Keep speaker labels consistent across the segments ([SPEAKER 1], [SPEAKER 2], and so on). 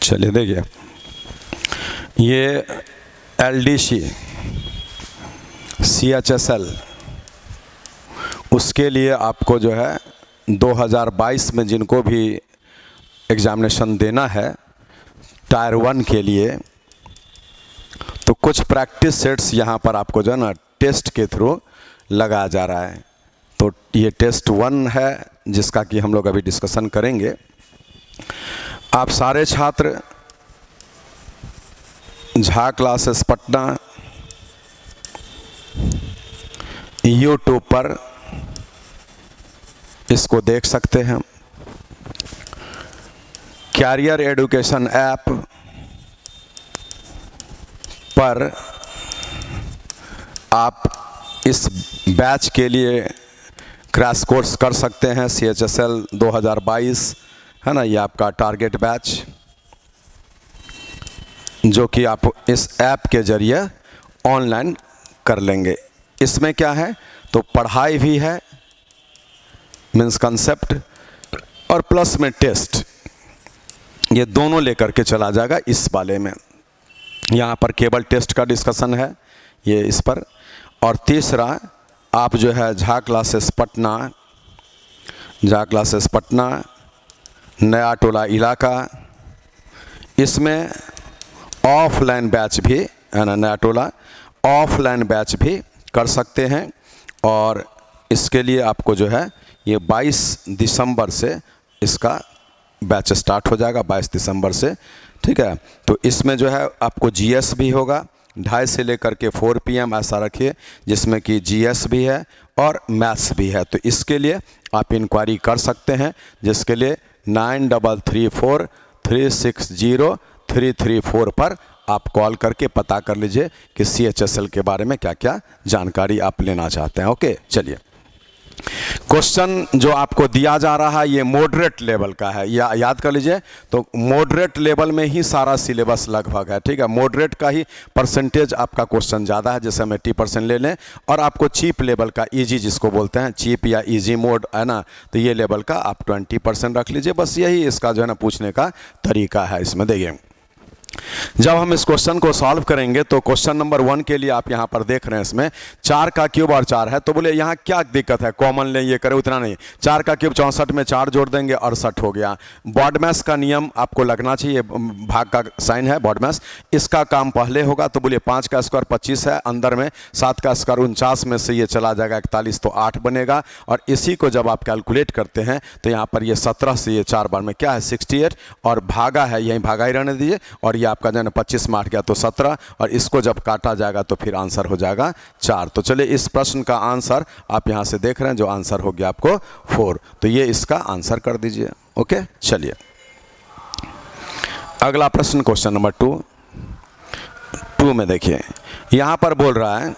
[SPEAKER 1] चलिए देखिए, ये LDC CHSL उसके लिए आपको जो है 2022 में जिनको भी एग्ज़ामिनेशन देना है टायर 1 के लिए, तो कुछ प्रैक्टिस सेट्स यहाँ पर आपको जो है ना टेस्ट के थ्रू लगाया जा रहा है। तो ये टेस्ट 1 है जिसका कि हम लोग अभी डिस्कशन करेंगे। आप सारे छात्र झा क्लासेस पटना YouTube पर इसको देख सकते हैं। कैरियर एजुकेशन ऐप पर आप इस बैच के लिए क्रैश कोर्स कर सकते हैं। CHSL 2022 है ना, ये आपका टारगेट बैच जो कि आप इस ऐप के ज़रिए ऑनलाइन कर लेंगे। इसमें क्या है, तो पढ़ाई भी है, मीन्स कंसेप्ट, और प्लस में टेस्ट, ये दोनों लेकर के चला जाएगा इस वाले में। यहाँ पर केवल टेस्ट का डिस्कशन है ये इस पर। और तीसरा आप जो है झा क्लासेस पटना नया टोला इलाका, इसमें ऑफलाइन बैच भी है ना, नया टोला ऑफलाइन बैच भी कर सकते हैं। और इसके लिए आपको जो है ये 22 दिसंबर से इसका बैच स्टार्ट हो जाएगा, 22 दिसंबर से, ठीक है। तो इसमें जो है आपको GS भी होगा 2:30 से लेकर के 4 PM ऐसा रखिए, जिसमें कि GS भी है और मैथ्स भी है। तो इसके लिए आप इंक्वायरी कर सकते हैं, जिसके लिए 9334360334 पर आप कॉल करके पता कर लीजिए कि CHSL के बारे में क्या क्या जानकारी आप लेना चाहते हैं। ओके, चलिए क्वेश्चन जो आपको दिया जा रहा है ये मॉडरेट लेवल का है, या याद कर लीजिए। तो मॉडरेट लेवल में ही सारा सिलेबस लगभग है, ठीक है। मॉडरेट का ही परसेंटेज आपका क्वेश्चन ज़्यादा है, जैसे हम 80% ले लें। और आपको चीप लेवल का इजी जिसको बोलते हैं, चीप या इजी मोड है ना, तो ये लेवल का आप 20% रख लीजिए। बस यही इसका जो है ना पूछने का तरीका है। इसमें देखिए, जब हम इस क्वेश्चन को सॉल्व करेंगे तो क्वेश्चन नंबर 1 के लिए आप यहाँ पर देख रहे हैं, इसमें 4 का क्यूब और 4 है। तो बोले यहाँ क्या दिक्कत है, कॉमन लें, ये करें, उतना नहीं। 4 का क्यूब 64 में 4 जोड़ देंगे, 68 हो गया। बॉडमैस का नियम आपको लगना चाहिए, भाग का साइन है बॉडमैस, इसका काम पहले होगा। तो बोलिए 5 का स्क्वायर 25 है, अंदर में 7 का स्क्वायर 49 में से ये चला जाएगा 41, तो 8 बनेगा। और इसी को जब आप कैलकुलेट करते हैं तो यहाँ पर ये 17 से ये 4 बार में क्या है 68, और भागा है यहीं भागा ही रहने दीजिए। और ये आपका जो है 25 में 8 गया तो 17, और इसको जब काटा जाएगा तो फिर आंसर हो जाएगा 4। तो चलिए इस प्रश्न का आंसर आप यहाँ से देख रहे हैं, जो आंसर हो गया आपको 4, तो ये इसका आंसर कर दीजिए। ओके, चलिए अगला प्रश्न, क्वेश्चन नंबर 2 में देखिए, यहाँ पर बोल रहा है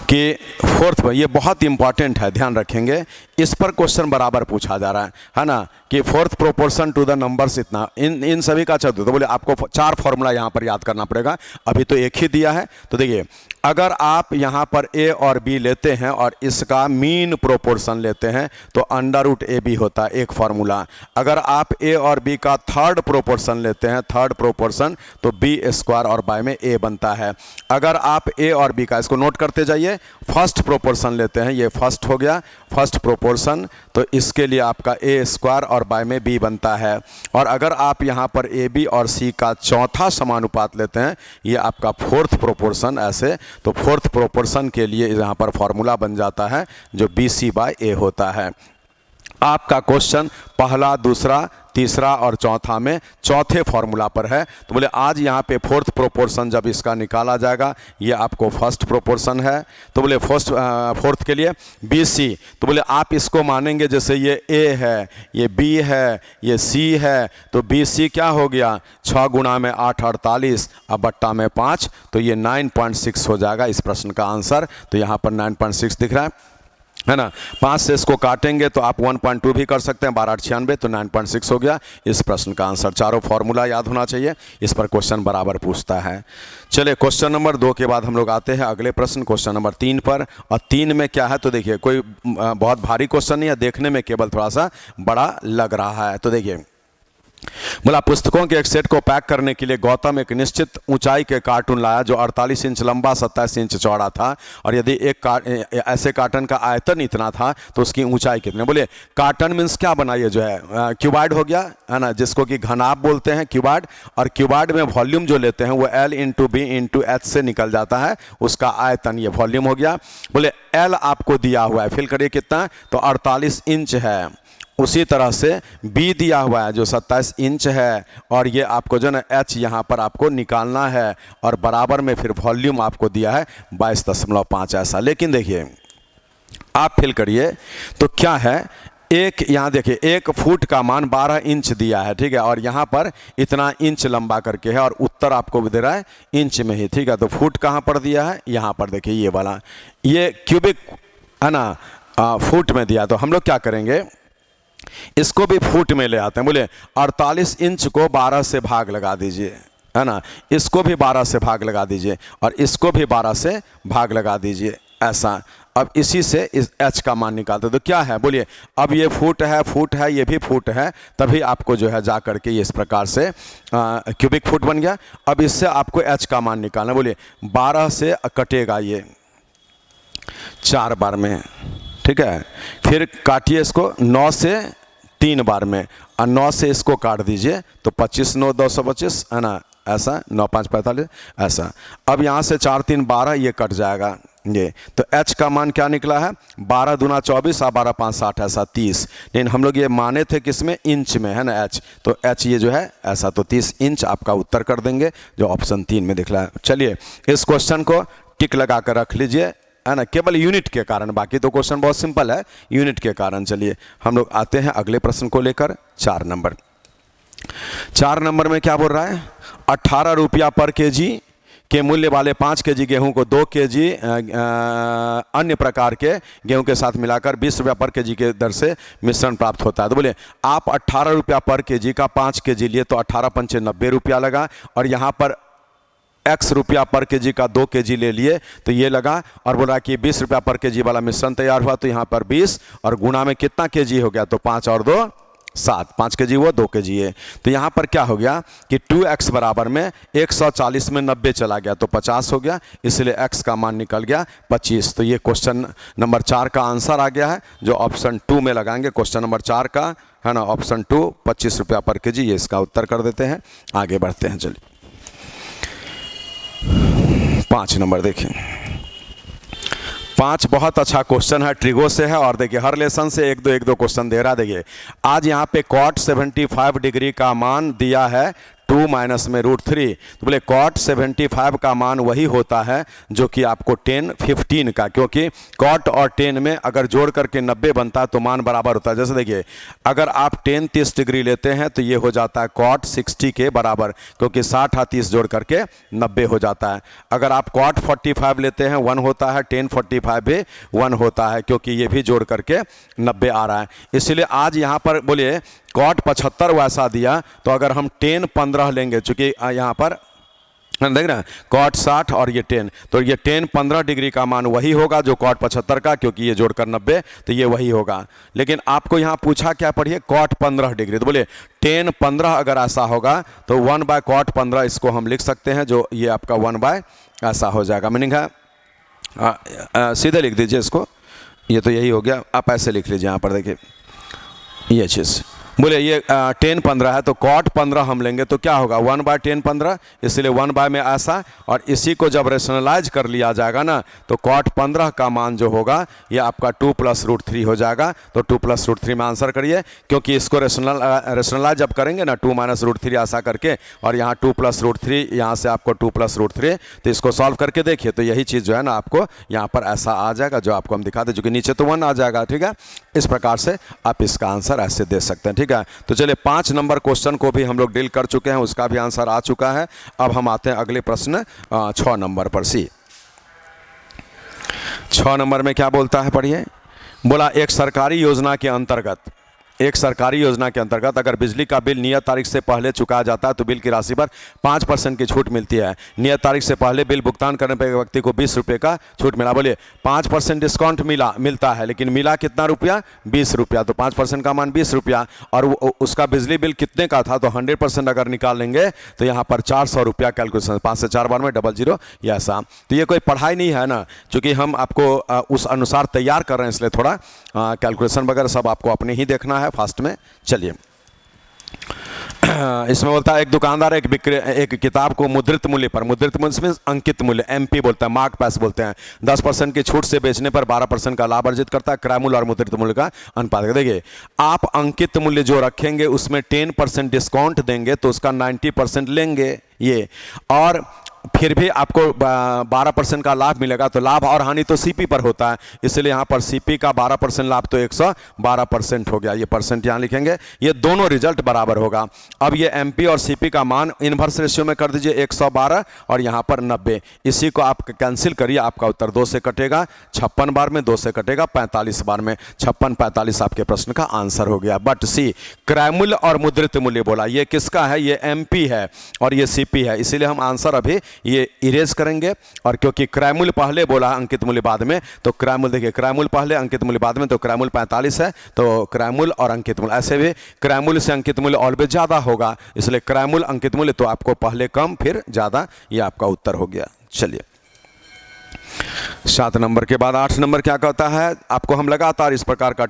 [SPEAKER 1] कि फोर्थ में, ये बहुत इंपॉर्टेंट है, ध्यान रखेंगे, इस पर क्वेश्चन बराबर पूछा जा रहा है ना, कि fourth proportion to the numbers इतना, इन सभी का चल। तो बोले आपको 4 फॉर्मूला यहाँ पर याद करना पड़ेगा, अभी तो एक ही दिया है। तो देखिए, अगर आप यहाँ पर A और B लेते हैं और इसका मीन प्रोपोर्शन लेते हैं तो √AB होता है एक फार्मूला। अगर आप A और B का थर्ड प्रोपोर्शन लेते हैं, थर्ड प्रोपोर्शन, तो B² और बाय में A बनता है। अगर आप A और B का, इसको नोट करते जाइए, फर्स्ट प्रोपोर्शन लेते हैं, ये फर्स्ट हो गया फर्स्ट प्रोपोर्शन, तो इसके लिए आपका A² और बाय में B बनता है। और अगर आप यहाँ पर AB और C का चौथा समानुपात लेते हैं, ये आपका फोर्थ प्रोपोर्शन, ऐसे, तो फोर्थ प्रोपोर्शन के लिए यहाँ पर फॉर्मूला बन जाता है जो BC/A होता है। आपका क्वेश्चन पहला, दूसरा, तीसरा और चौथा में चौथे फॉर्मूला पर है। तो बोले आज यहाँ पे फोर्थ प्रोपोर्शन जब इसका निकाला जाएगा, ये आपको फर्स्ट प्रोपोर्शन है। तो बोले फोर्थ के लिए BC, तो बोले आप इसको मानेंगे जैसे ये A है, ये B है, ये C है, तो BC क्या हो गया 6 गुणा में 8 48, अब बट्टा में 5, तो ये 9.6 हो जाएगा इस प्रश्न का आंसर। तो यहाँ पर 9.6 दिख रहा है ना। 5 से इसको काटेंगे तो आप 1.2 भी कर सकते हैं, 12 96, तो 9.6 हो गया इस प्रश्न का आंसर। चारों फॉर्मूला याद होना चाहिए, इस पर क्वेश्चन बराबर पूछता है। चलिए क्वेश्चन नंबर 2 के बाद हम लोग आते हैं अगले प्रश्न, क्वेश्चन नंबर 3 पर। और 3 में क्या है, तो देखिए कोई बहुत भारी क्वेश्चन नहीं है, देखने में केवल थोड़ा सा बड़ा लग रहा है। तो देखिए बोला पुस्तकों के एक सेट को पैक करने के लिए गौतम एक निश्चित ऊंचाई के कार्टून लाया जो 48 इंच लंबा 27 इंच चौड़ा था, और यदि ऐसे कार्टन का आयतन इतना था तो उसकी ऊंचाई कितनी। बोले कार्टन मीन्स क्या बना, ये जो है क्यूबाइड हो गया है ना, जिसको कि घनाभ बोलते हैं क्यूबाइड, और क्यूबाइड में वॉल्यूम जो लेते हैं वो L into b into h से निकल जाता है, उसका आयतन ये वॉल्यूम हो गया। बोले L आपको दिया हुआ है, फिल करिए कितना, तो 48 इंच है। उसी तरह से B दिया हुआ है जो 27 इंच है, और ये आपको जो ना H यहाँ पर आपको निकालना है, और बराबर में फिर वॉल्यूम आपको दिया है 22.5 ऐसा। लेकिन देखिए आप फिल करिए तो क्या है, एक यहाँ देखिए 1 फुट का मान 12 इंच दिया है, ठीक है, और यहाँ पर इतना इंच लंबा करके है, और उत्तर आपको दे रहा है इंच में ही, ठीक है। तो फुट कहाँ पर दिया है, यहाँ पर देखिए ये वाला, ये क्यूबिक है ना, फुट में दिया। तो हम लोग क्या करेंगे, इसको भी फुट में ले आते हैं। बोले 48 इंच को 12 से भाग लगा दीजिए, है ना, इसको भी 12 से भाग लगा दीजिए, और इसको भी 12 से भाग लगा दीजिए, ऐसा। अब इसी से इस H का मान निकालते तो क्या है, बोलिए अब ये फुट है, ये भी फुट है, तभी आपको जो है जा करके ये इस प्रकार से क्यूबिक फुट बन गया। अब इससे आपको H का मान निकालना, बोलिए 12 से कटेगा ये 4 बार में, ठीक है, फिर काटिए इसको 9 से 3 बार में, और 9 से इसको काट दीजिए तो 25 9 225 है ना, ऐसा 9 5 45 ऐसा। अब यहाँ से 4 3 12 ये कट जाएगा ये, तो H का मान क्या निकला है, 12 दूना 24 और 12 5 60 ऐसा 30। लेकिन हम लोग ये माने थे किसमें, इंच में, है ना H, तो H ये जो है ऐसा, तो 30 इंच आपका उत्तर कर देंगे जो ऑप्शन 3 में दिख रहा है। चलिए इस क्वेश्चन को टिक लगा कर रख लीजिए, है ना, केवल यूनिट के कारण, बाकी तो क्वेश्चन बहुत सिंपल है, यूनिट के कारण। चलिए हम लोग आते हैं अगले प्रश्न को लेकर, 4 नंबर। 4 नंबर में क्या बोल रहा है, 18 रुपया पर केजी के मूल्य वाले 5 केजी गेहूं को 2 केजी अन्य प्रकार के गेहूं के साथ मिलाकर 20 रुपया पर केजी के दर से मिश्रण प्राप्त होता है। तो बोले आप 18 रुपया पर केजी का 5 केजी लिए तो 18 पंचे 90 रुपया लगा, और यहाँ पर X रुपया पर केजी का 2 केजी ले लिए तो ये लगा, और बोला कि 20 रुपया पर केजी वाला मिश्रण तैयार हुआ, तो यहाँ पर 20 और गुणा में कितना केजी हो गया, तो 5 और 2 7, 5 केजी वो 2 केजी है। तो यहाँ पर क्या हो गया कि 2x बराबर में 140 में 90 चला गया तो 50 हो गया, इसलिए x का मान निकल गया 25। तो ये क्वेश्चन नंबर 4 का आंसर आ गया है, जो ऑप्शन 2 में लगाएंगे क्वेश्चन नंबर 4 का, है ना, ऑप्शन 2 25 रुपया पर केजी, ये इसका उत्तर कर देते हैं। आगे बढ़ते हैं, चलिए 5 नंबर देखें। 5 बहुत अच्छा क्वेश्चन है, ट्रिगो से है, और देखिए हर लेसन से एक दो क्वेश्चन दे रहा है। देखिए आज यहाँ पे cot 75 डिग्री का मान दिया है 2 माइनस में √3, तो बोले cot 75 का मान वही होता है जो कि आपको tan 15 का, क्योंकि cot और tan में अगर जोड़ करके 90 बनता है तो मान बराबर होता है। जैसे देखिए अगर आप tan 30 डिग्री लेते हैं तो ये हो जाता है cot 60 के बराबर, क्योंकि 60 और 30 जोड़ करके 90 हो जाता है। अगर आप cot 45 लेते हैं 1 होता है, tan 45 भी 1 होता है, क्योंकि ये भी जोड़ करके 90 आ रहा है। इसलिए आज यहाँ पर बोलिए cot 75 वैसा दिया, तो अगर हम tan 15 लेंगे, चूंकि यहाँ पर देख रहे हैं cot 60 और ये tan, तो ये tan 15 डिग्री का मान वही होगा जो cot 75 का, क्योंकि ये जोड़कर 90, तो ये वही होगा। लेकिन आपको यहाँ पूछा क्या, पढ़िए cot 15 डिग्री, तो बोले tan 15 अगर ऐसा होगा तो 1/cot 15 इसको हम लिख सकते हैं, जो ये आपका 1/ ऐसा हो जाएगा। मीनिंग है सीधे लिख दीजिए इसको, ये तो यही हो गया, आप ऐसे लिख लीजिए। यहाँ पर देखिए ये चीज़, बोले ये tan 15 है तो cot 15 हम लेंगे तो क्या होगा 1/tan 15, इसलिए 1/ में ऐसा, और इसी को जब रेशनलाइज कर लिया जाएगा ना तो cot 15 का मान जो होगा ये आपका 2 + √3 हो जाएगा। तो 2 + √3 में आंसर करिए, क्योंकि इसको रेशनलाइज जब करेंगे ना 2 - √3 ऐसा करके, और यहाँ 2 + √3 यहाँ से आपको 2 + √3, तो इसको सॉल्व करके देखिए तो यही चीज़ जो है ना आपको यहाँ पर ऐसा आ जाएगा जो आपको हम दिखाते, जो कि नीचे तो 1 आ जाएगा। ठीक है, इस प्रकार से आप इसका आंसर ऐसे दे सकते हैं। ठीक है, तो चलिए 5 नंबर क्वेश्चन को भी हम लोग डील कर चुके हैं, उसका भी आंसर आ चुका है। अब हम आते हैं अगले प्रश्न 6 नंबर पर। 6 नंबर में क्या बोलता है, पढ़िए। बोला एक सरकारी योजना के अंतर्गत एक सरकारी योजना के अंतर्गत अगर बिजली का बिल नियत तारीख से पहले चुकाया जाता है तो बिल की राशि पर 5% की छूट मिलती है। नियत तारीख से पहले बिल भुगतान करने पर व्यक्ति को 20 रुपये का छूट मिला। बोलिए 5% डिस्काउंट मिलता है, लेकिन मिला कितना रुपया? 20 रुपया। तो 5% का मान 20 रुपया, और उसका बिजली बिल कितने का था? तो 100% अगर निकाल लेंगे तो यहाँ पर 400 रुपया कैलकुलेशन, 5 से 4 बार में 00 या ऐसा। तो ये कोई पढ़ाई नहीं है ना, क्योंकि हम आपको उस अनुसार तैयार कर रहे हैं, इसलिए थोड़ा कैलकुलेशन वगैरह सब आपको अपने ही देखना है फास्ट में। चलिए इसमें बोलता है एक दुकानदार एक किताब को मुद्रित मूल्य पर, मुद्रित मूल्य में अंकित मूल्य MP बोलता है, मार्क प्राइस बोलते हैं, 10% की छूट से बेचने पर 12% का लाभ अर्जित करता है। क्रय मूल्य और मुद्रित मूल्य का अनुपात। देखिए आप अंकित मूल्य जो रखेंगे उसमें 10% डिस्काउंट देंगे तो उसका 90% लेंगे ये, और फिर भी आपको 12% का लाभ मिलेगा। तो लाभ और हानि तो CP पर होता है, इसलिए यहाँ पर CP का 12% लाभ तो 112% हो गया। ये परसेंट यहाँ लिखेंगे, ये दोनों रिजल्ट बराबर होगा। अब ये MP और CP का मान इन्वर्स रेशियो में कर दीजिए, 112 और यहाँ पर 90। इसी को आप कैंसिल करिए, आपका उत्तर 2 से कटेगा 56 बार में, 2 से कटेगा 45 बार में। 56 45 आपके प्रश्न का आंसर हो गया। बट सी क्रय मूल्य और मुद्रित मूल्य बोला, ये किसका है? ये MP है और ये CP है, इसीलिए हम आंसर अभी ये इरेज करेंगे। और क्योंकि क्रय मूल्य पहले बोला अंकित मूल्य बाद में, तो क्रय मूल्य देखिए, क्रय मूल्य पहले अंकित मूल्य बाद में, तो क्रय मूल्य 45 है, तो क्रय मूल्य और अंकित मूल्य, ऐसे भी क्रय मूल्य से अंकित मूल्य ऑलवेज ज़्यादा होगा, इसलिए क्रय मूल्य अंकित मूल्य, तो आपको पहले कम फिर ज़्यादा, ये आपका उत्तर हो गया। चलिए 7 नंबर के बाद 8 नंबर क्या कहता है? आपको हम लगातार इस प्रकार का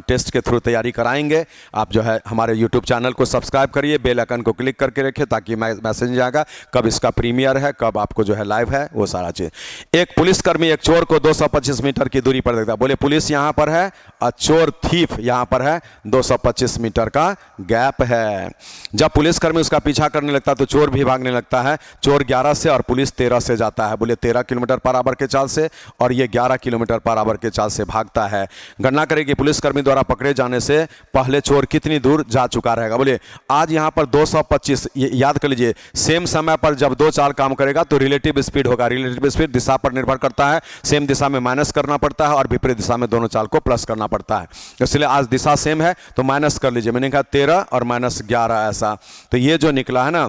[SPEAKER 1] टेस्ट के थ्रू तैयारी कराएंगे। आप जो है हमारे YouTube चैनल को सब्सक्राइब करिए, बेल आइकन को क्लिक करके रखिए ताकि मैसेज जाएगा कब इसका प्रीमियर है, कब आपको जो है लाइव है, वो सारा चीज़। एक पुलिसकर्मी एक चोर को 225 मीटर की दूरी पर देखता है। बोले पुलिस यहाँ पर है और चोर थीफ यहाँ पर है, 225 मीटर का गैप है। जब पुलिसकर्मी उसका पीछा करने लगता है तो चोर भी भागने लगता है। चोर 11 से और पुलिस 13 से जाता है। बोले 13 किलोमीटर पर आवर के चाल से, और ये 11 किलोमीटर पर आवर के चाल से भागता है। गणना करें कि पुलिसकर्मी द्वारा पकड़े जाने से पहले चोर कितनी दूर जा चुका रहेगा। बोले आज यहाँ पर 225, याद कर लीजिए, सेम समय पर जब 2 चाल काम करेगा तो रिलेटिव स्पीड होगा। रिलेटिव स्पीड दिशा पर निर्भर करता है, सेम दिशा में माइनस करना पड़ता है और विपरीत दिशा में दोनों चाल को प्लस करना पड़ता है। इसलिए आज दिशा सेम है तो माइनस कर लीजिए, मैंने कहा 13 और -11 ऐसा। तो ये जो निकला है ना,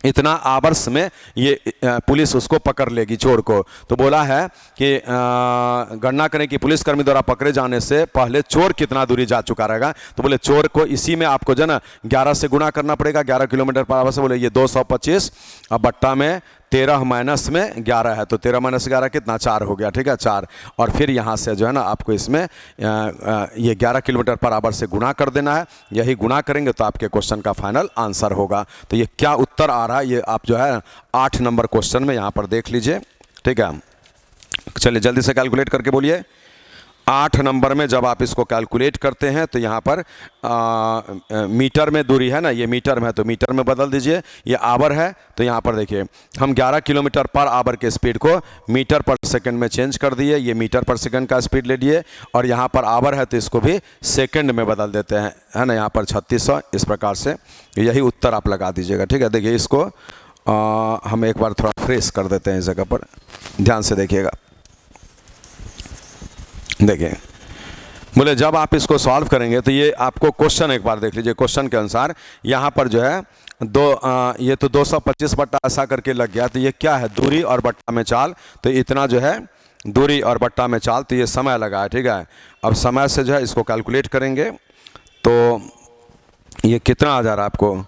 [SPEAKER 1] इतना आवर्स में ये पुलिस उसको पकड़ लेगी चोर को। तो बोला है कि गणना करें कि पुलिसकर्मी द्वारा पकड़े जाने से पहले चोर कितना दूरी जा चुका रहेगा। तो बोले चोर को इसी में आपको जो ना 11 से गुणा करना पड़ेगा, 11 किलोमीटर पर आवर से। बोले ये 225 अब बट्टा में 13 माइनस में 11 है, तो 13 माइनस 11 कितना? 4 हो गया, ठीक है 4। और फिर यहाँ से जो है ना आपको इसमें ये 11 किलोमीटर पर आवर से गुणा कर देना है। यही गुणा करेंगे तो आपके क्वेश्चन का फाइनल आंसर होगा। तो ये क्या उत्तर आ रहा है ये आप जो है 8 नंबर क्वेश्चन में यहाँ पर देख लीजिए, ठीक है। चलिए जल्दी से कैलकुलेट करके बोलिए। 8 नंबर में जब आप इसको कैलकुलेट करते हैं तो यहाँ पर मीटर में दूरी है ना, ये मीटर में है तो मीटर में बदल दीजिए। ये आवर है तो यहाँ पर देखिए हम 11 किलोमीटर पर आवर के स्पीड को मीटर पर सेकंड में चेंज कर दिए। ये मीटर पर सेकंड का स्पीड ले लिए, और यहाँ पर आवर है तो इसको भी सेकंड में बदल देते हैं, है ना। यहाँ पर 3600 इस प्रकार से, यही उत्तर आप लगा दीजिएगा, ठीक है। देखिए इसको हम एक बार थोड़ा फ्रेश कर देते हैं इस जगह पर, ध्यान से देखिएगा। देखिए बोले जब आप इसको सॉल्व करेंगे तो ये आपको क्वेश्चन एक बार देख लीजिए। क्वेश्चन के अनुसार यहाँ पर जो है ये तो 225 बट्टा ऐसा करके लग गया। तो ये क्या है? दूरी और बट्टा में चाल। तो इतना जो है दूरी और बट्टा में चाल, तो ये समय लगा है, ठीक है। अब समय से जो है इसको कैलकुलेट करेंगे तो ये कितना आ जा रहा है आपको?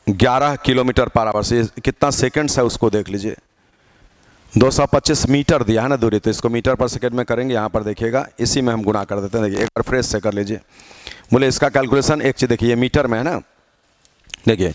[SPEAKER 1] 11 किलोमीटर पर आवर से कितना सेकेंड्स है उसको देख लीजिए। 225 मीटर दिया है ना दूरी, तो इसको मीटर पर सेकंड में करेंगे। यहाँ पर देखिएगा इसी में हम गुणा कर देते हैं। देखिए एक बार फ्रेश से कर लीजिए। बोले इसका कैलकुलेशन एक चीज़ देखिए, ये मीटर में है ना। देखिए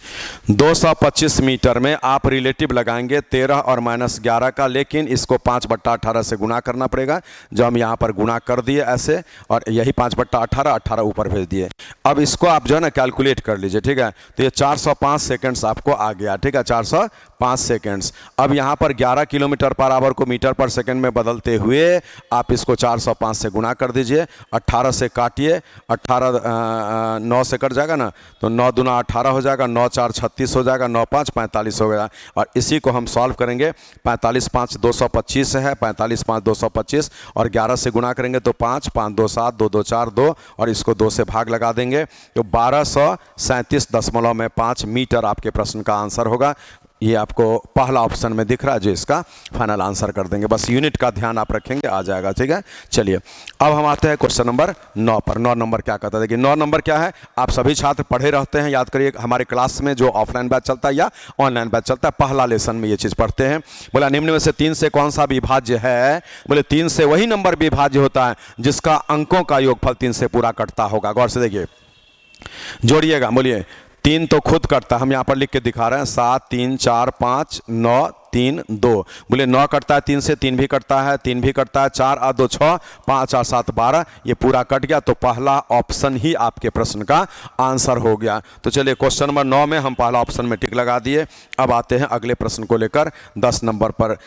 [SPEAKER 1] 225 मीटर में आप रिलेटिव लगाएंगे 13 और -11 का, लेकिन इसको 5/18 से गुणा करना पड़ेगा। जो हम यहाँ पर गुणा कर दिए ऐसे, और यही 5/18, 18 ऊपर भेज दिए। अब इसको आप जो है ना कैलकुलेट कर लीजिए, ठीक है। तो ये 405 सेकंड्स आपको आ गया, ठीक है। 405 5 सेकेंड्स। अब यहाँ पर 11 किलोमीटर पर आवर को मीटर पर सेकंड में बदलते हुए आप इसको 405 से गुणा कर दीजिए, 18 से काटिए, 18 9 से कट जाएगा ना, तो 9 दूना 18 हो जाएगा, 9 4 36 हो जाएगा, 9 5 45 हो गया। और इसी को हम सॉल्व करेंगे, 45 5 225 है, 45 5 225 और 11 से गुणा करेंगे तो 5 5 2 7 2 2 4 2 और इसको 2 से भाग लगा देंगे तो 1237.5 मीटर आपके प्रश्न का आंसर होगा। ये आपको पहला ऑप्शन में दिख रहा है जो इसका फाइनल आंसर कर देंगे। बस यूनिट का ध्यान आप रखेंगे, आ जाएगा। ठीक है, चलिए अब हम आते हैं क्वेश्चन नंबर 9 पर। 9 नंबर क्या कहता है, देखिए 9 नंबर क्या है, आप सभी छात्र पढ़े रहते हैं, याद करिए हमारे क्लास में जो ऑफलाइन बैच चलता है या ऑनलाइन बैच चलता है, पहला लेसन में ये चीज़ पढ़ते हैं। बोला निम्न में से 3 से कौन सा विभाज्य है, बोले 3 से वही नंबर विभाज्य होता है जिसका अंकों का योगफल 3 से पूरा कटता होगा। गौर से देखिए, जोड़िएगा, बोलिए 3 तो खुद कटता है, हम यहाँ पर लिख के दिखा रहे हैं, 7 3 4 5 9 3 2, बोले 9 कटता है 3 से, 3 भी कटता है, 3 भी कटता है, 4 और 2 6, 5 और 7 12, ये पूरा कट गया तो पहला ऑप्शन ही आपके प्रश्न का आंसर हो गया। तो चलिए क्वेश्चन नंबर 9 में हम पहला ऑप्शन में टिक लगा दिए। अब आते हैं अगले प्रश्न को लेकर 10 नंबर पर।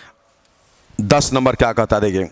[SPEAKER 1] 10 नंबर क्या कहता है, देखिए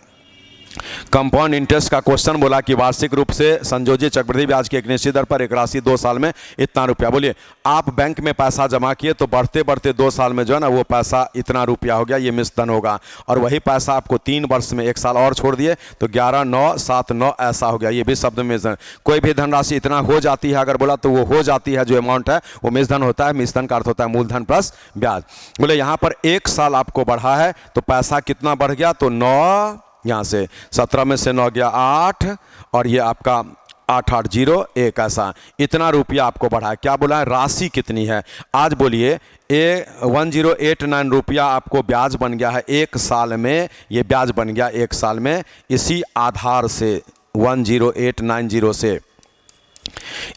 [SPEAKER 1] कंपाउंड इंटरेस्ट का क्वेश्चन बोला कि वार्षिक रूप से संयोजित चक्रवृद्धि ब्याज की एक निश्चित दर पर एक राशि 2 साल में इतना रुपया। बोलिए आप बैंक में पैसा जमा किए तो बढ़ते बढ़ते 2 साल में जो है ना वो पैसा इतना रुपया हो गया, ये मिश्रण होगा। और वही पैसा आपको 3 वर्ष में 1 साल और छोड़ दिए तो 11 9 7 9 ऐसा हो गया, ये भी शब्द मिश्रण। कोई भी धनराशि इतना हो जाती है अगर बोला तो वो हो जाती है, जो अमाउंट है वो मिश्रण होता है। मिश्रण का अर्थ होता है मूलधन प्लस ब्याज। बोले यहाँ पर 1 साल आपको बढ़ा है तो पैसा कितना बढ़ गया, तो 9, यहाँ से 17 में से 9 गया 8 और ये आपका 8801 ऐसा इतना रुपया आपको बढ़ा है। क्या बोला है, राशि कितनी है, आज बोलिए 1089 रुपया आपको ब्याज बन गया है 1 साल में, ये ब्याज बन गया 1 साल में। इसी आधार से 10890 से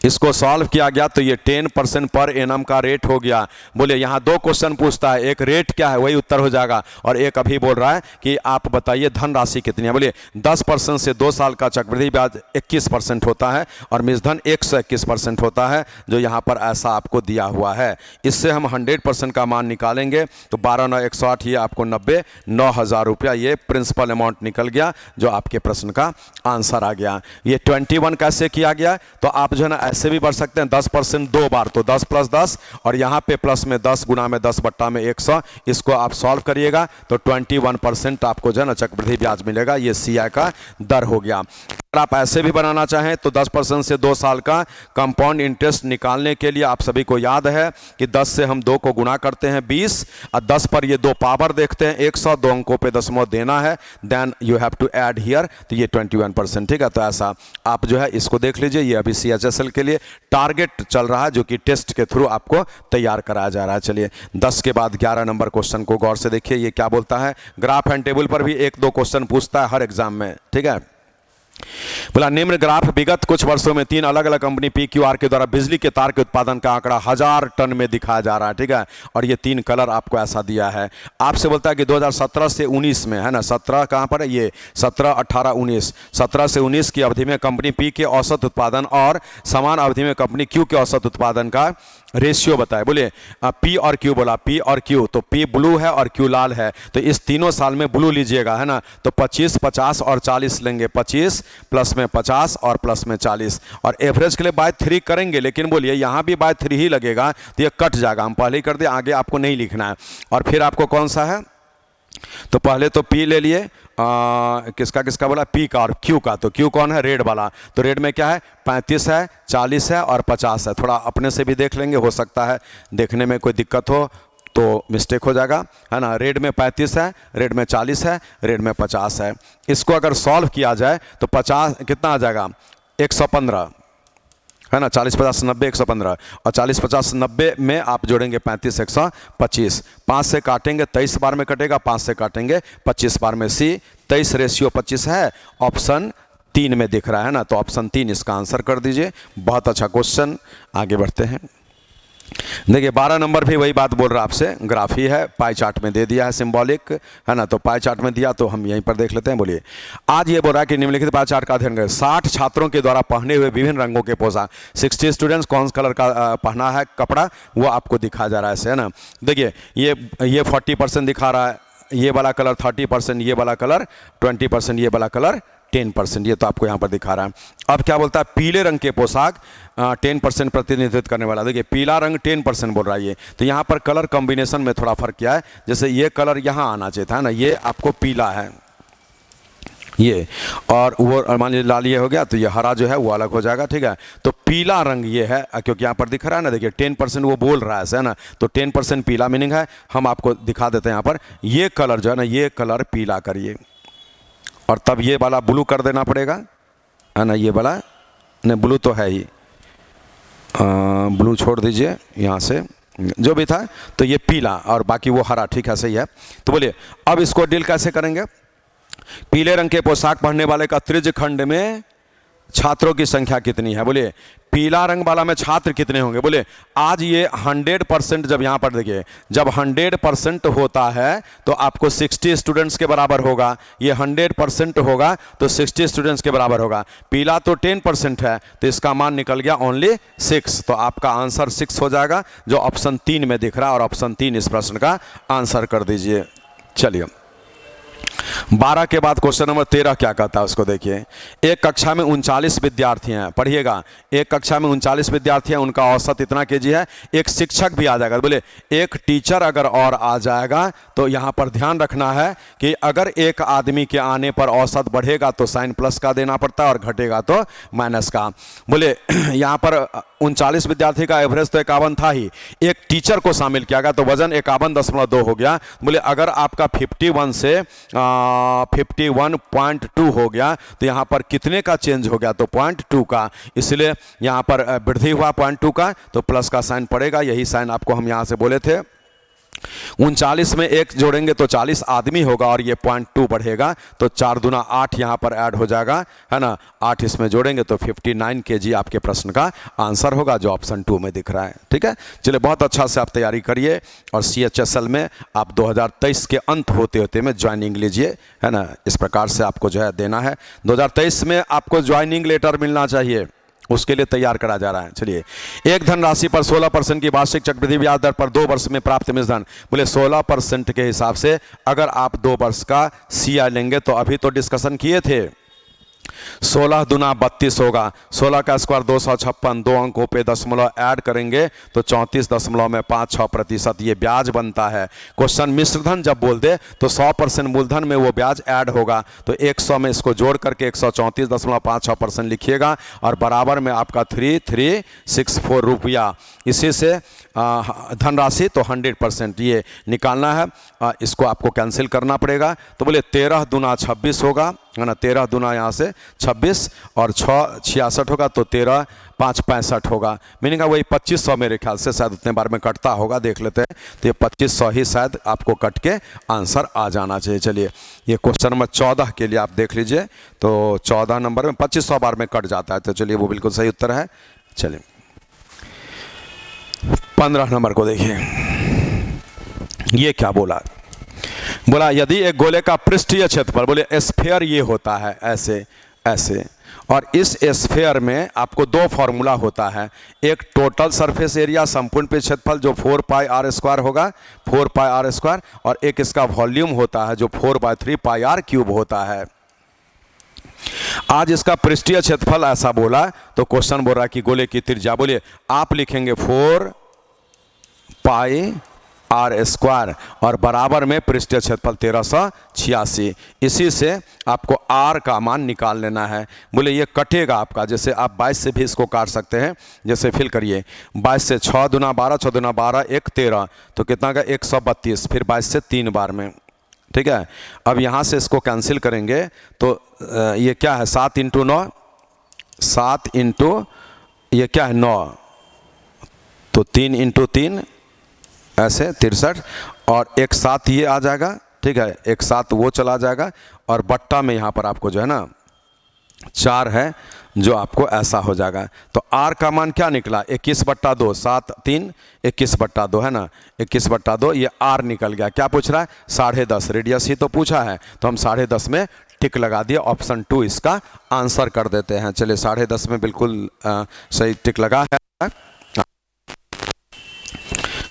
[SPEAKER 1] इसको सॉल्व किया गया तो ये 10% पर एनम का रेट हो गया। बोले यहाँ 2 क्वेश्चन पूछता है, एक रेट क्या है वही उत्तर हो जाएगा और एक अभी बोल रहा है कि आप बताइए धनराशि कितनी है। बोलिए 10% से 2 साल का चक्रवृद्धि ब्याज 21% होता है और मिश्रधन 121% होता है, जो यहाँ पर ऐसा आपको दिया हुआ है। इससे हम 100% का मान निकालेंगे तो 12 9 108, ये आपको 90 9,000 रुपया ये प्रिंसिपल अमाउंट निकल गया, जो आपके प्रश्न का आंसर आ गया। ये 21 कैसे किया गया, तो आप जो है ना ऐसे भी बढ़ सकते हैं 10% 2 बार, तो 10 + 10 और यहाँ पे प्लस में 10 गुना में 10 बट्टा में 100, इसको आप सॉल्व करिएगा तो 21% आपको जो है ना चक्रवृद्धि ब्याज मिलेगा। ये CI का दर हो गया। अगर आप ऐसे भी बनाना चाहें तो 10% से 2 साल का कंपाउंड इंटरेस्ट निकालने के लिए आप सभी को याद है कि 10 से हम 2 को गुणा करते हैं 20 और 10 पर ये 2 पावर देखते हैं 100, 2 अंकों पे दशमलव देना है, then you have to add here, तो ये 21%। ठीक है, तो ऐसा आप जो है इसको देख लीजिए। ये अभी CHSL के लिए टारगेट चल रहा है जो कि टेस्ट के थ्रू आपको तैयार कराया जा रहा है। चलिए 10 के बाद 11 नंबर क्वेश्चन को गौर से देखिए, ये क्या बोलता है। ग्राफ एंड टेबल पर भी 1-2 क्वेश्चन पूछता है हर एग्जाम में। ठीक है, बोला निम्न ग्राफ विगत कुछ वर्षों में 3 अलग अलग कंपनी PQR के द्वारा बिजली के तार के उत्पादन का आंकड़ा 1000 टन में दिखाया जा रहा है। ठीक है, और ये 3 कलर आपको ऐसा दिया है। आपसे बोलता है कि 2017 से 19 में, है ना, 17 कहाँ पर है, ये 17 18 19, 17 से 19 की अवधि में कंपनी P के औसत उत्पादन और समान अवधि में कंपनी Q के औसत उत्पादन का रेशियो बताए। बोले P और Q, बोला P और Q, तो P ब्लू है और Q लाल है, तो इस तीनों साल में ब्लू लीजिएगा, है ना, तो 25 50 और 40 लेंगे, 25 प्लस में 50 और प्लस में 40 और एवरेज के लिए बाय 3 करेंगे, लेकिन बोलिए यहाँ भी बाय 3 ही लगेगा तो ये कट जाएगा, हम पहले ही कर दिए, आगे आपको नहीं लिखना है। और फिर आपको कौन सा है, तो पहले तो P ले लिए, किसका किसका बोला, P का और Q का, तो Q कौन है, रेड वाला, तो रेड में क्या है 35 है 40 है और 50 है। थोड़ा अपने से भी देख लेंगे, हो सकता है देखने में कोई दिक्कत हो तो मिस्टेक हो जाएगा, है ना। रेड में 35 है, रेड में 40 है, रेड में 50 है। इसको अगर सॉल्व किया जाए तो 50 कितना आ जाएगा, 115, है ना, 40 50 90 115 और 40 50 90 में आप जोड़ेंगे 35 125, 5 से काटेंगे 23 बार में कटेगा, 5 से काटेंगे 25 बार में। C 23:25 है, ऑप्शन 3 में दिख रहा है ना, तो ऑप्शन 3 इसका आंसर कर दीजिए। बहुत अच्छा क्वेश्चन, आगे बढ़ते हैं। देखिए 12 नंबर भी वही बात बोल रहा है आपसे, ग्राफ ही है, पाई चार्ट में दे दिया है सिंबॉलिक, है ना। तो पाई चार्ट में दिया तो हम यहीं पर देख लेते हैं। बोलिए, आज ये बोल रहा है कि निम्नलिखित पाई चार्ट का अध्ययन करें। 60 छात्रों के द्वारा पहने हुए विभिन्न रंगों के पोशाक, 60 स्टूडेंट्स कौन सा कलर का पहना है कपड़ा, वो आपको दिखाया जा रहा है ऐसे, है ना। देखिए ये 40% दिखा रहा है, ये वाला कलर 30%, ये वाला कलर 20%, ये वाला कलर 10%, ये तो आपको यहाँ पर दिखा रहा है। अब क्या बोलता है, पीले रंग के पोशाक 10% प्रतिनिधित्व करने वाला। देखिए पीला रंग 10% बोल रहा है ये, तो यहाँ पर कलर कॉम्बिनेशन में थोड़ा फर्क किया है। जैसे ये कलर यहाँ आना चाहिए था ना, ये आपको पीला है ये, और वो मान लीजिए लाल ये हो गया, तो ये हरा जो है वो अलग हो जाएगा, ठीक है। तो पीला रंग ये है, क्योंकि यहाँ पर दिख रहा है ना, देखिए 10% वो बोल रहा है ऐसे, है ना। तो 10% पीला मीनिंग है, हम आपको दिखा देते हैं यहाँ पर। ये कलर जो है ना, ये कलर पीला करिए, और तब ये वाला ब्लू कर देना पड़ेगा, है ना। ये वाला नहीं, ब्लू तो है ही, ब्लू छोड़ दीजिए यहाँ से, जो भी था। तो ये पीला और बाकी वो हरा, ठीक है, सही है। तो बोलिए अब इसको डील कैसे करेंगे। पीले रंग के पोशाक पहनने वाले का त्रिज्य खंड में छात्रों की संख्या कितनी है। बोलिए पीला रंग वाला में छात्र कितने होंगे। बोले आज ये 100%, जब यहाँ पर देखिए जब 100% होता है तो आपको 60 स्टूडेंट्स के बराबर होगा। ये 100% होगा तो 60 स्टूडेंट्स के बराबर होगा। पीला तो 10% है, तो इसका मान निकल गया ओनली 6। तो आपका आंसर 6 हो जाएगा, जो ऑप्शन 3 में दिख रहा है, और ऑप्शन 3 इस प्रश्न का आंसर कर दीजिए। चलिए 12 के बाद क्वेश्चन नंबर 13 क्या कहता है उसको देखिए। एक कक्षा में 39 विद्यार्थी हैं, पढ़िएगा। एक कक्षा में 39 विद्यार्थी हैं, उनका औसत इतना केजी है। एक शिक्षक भी आ जाएगा। बोले एक टीचर अगर और आ जाएगा, तो यहाँ पर ध्यान रखना है कि अगर एक आदमी के आने पर औसत बढ़ेगा तो साइन प्लस का देना पड़ता है, और घटेगा तो माइनस का। बोले यहाँ पर 39 विद्यार्थी का एवरेज तो 51 था ही, एक टीचर को शामिल किया गया तो वजन 51.2 हो गया। बोले अगर आपका 51 से 51.2 हो गया तो यहाँ पर कितने का चेंज हो गया, तो 0.2 का। इसलिए यहाँ पर वृद्धि हुआ 0.2 का, तो प्लस का साइन पड़ेगा। यही साइन आपको हम यहाँ से बोले थे। 39 में 1 जोड़ेंगे तो 40 आदमी होगा, और ये 0.2 बढ़ेगा, तो 4 दूना 8 यहाँ पर ऐड हो जाएगा, है ना। 8 इसमें जोड़ेंगे तो 59 केजी आपके प्रश्न का आंसर होगा, जो ऑप्शन 2 में दिख रहा है, ठीक है। चलिए बहुत अच्छा से आप तैयारी करिए, और CHSL में आप 2023 के अंत होते होते में ज्वाइनिंग लीजिए, है ना। इस प्रकार से आपको जो है देना है। 2023 में आपको ज्वाइनिंग लेटर मिलना चाहिए, उसके लिए तैयार करा जा रहा है। चलिए एक धनराशि पर 16% की वार्षिक चक्रवृद्धि ब्याज दर पर 2 वर्ष में प्राप्त मूलधन। बोले 16% के हिसाब से अगर आप 2 वर्ष का CI लेंगे, तो अभी तो डिस्कशन किए थे 16 दूना 32 होगा, 16 का स्क्वायर 256, 2 अंकों पे दशमलव ऐड करेंगे तो 34.56% ये ब्याज बनता है। क्वेश्चन मिश्रधन जब बोल दे तो 100% मूलधन में वो ब्याज ऐड होगा, तो 100 में इसको जोड़ करके 134.56% लिखिएगा, और बराबर में आपका 3364 रुपया। इसी से धनराशि तो 100% ये निकालना है, इसको आपको कैंसिल करना पड़ेगा। तो बोले 13 दूना 26 होगा, है ना। 13 दूना यहाँ से 26, और 6 66 होगा, तो 13 5 65 होगा। मीनिंग है वही 2500 मेरे ख्याल से शायद उतने बार में कटता होगा, देख लेते हैं। तो ये 2500 ही शायद आपको कट के आंसर आ जाना चाहिए। चलिए ये क्वेश्चन नंबर 14 के लिए आप देख लीजिए, तो 14 नंबर में 2500 बार में कट जाता है, तो चलिए वो बिल्कुल सही उत्तर है। चलिए 15 नंबर को देखिए, ये क्या बोला। बोला यदि एक गोले का पृष्ठीय क्षेत्रफल, बोले स्फीयर ये होता है ऐसे ऐसे, और इस स्फीयर में आपको 2 फॉर्मूला होता है। एक टोटल सरफेस एरिया संपूर्ण पृष्ठ क्षेत्रफल जो 4πr² होगा, 4πr², और एक इसका वॉल्यूम होता है जो 4/3πr³ होता है। आज इसका पृष्ठीय क्षेत्रफल ऐसा बोला, तो क्वेश्चन बोल रहा है कि गोले की त्रिज्या, बोलिए आप लिखेंगे 4πr², और बराबर में पृष्ठीय क्षेत्रफल 1386। इसी से आपको r का मान निकाल लेना है। बोले ये कटेगा आपका, जैसे आप 22 से भी इसको काट सकते हैं। जैसे फिल करिए 22 से 6 दूना 12, 6 दूना 12, 1 13, तो कितना का 132, फिर 22 से 3 बार में, ठीक है। अब यहाँ से इसको कैंसिल करेंगे तो ये क्या है 7 × 9, 7 × ये क्या है 9, तो 3 × 3 ऐसे 63, और एक 7 ये आ जाएगा, ठीक है। एक 7 वो चला जाएगा, और बट्टा में यहाँ पर आपको जो है ना 4 है, जो आपको ऐसा हो जाएगा। तो आर का मान क्या निकला 21/2, 7 3 21/2 है ना, 21/2 ये आर निकल गया। क्या पूछ रहा है 10.5 रेडियस ही तो पूछा है, तो हम 10.5 में टिक लगा दिए, ऑप्शन 2 इसका आंसर कर देते हैं। चलिए 10.5 में बिल्कुल सही टिक लगा है।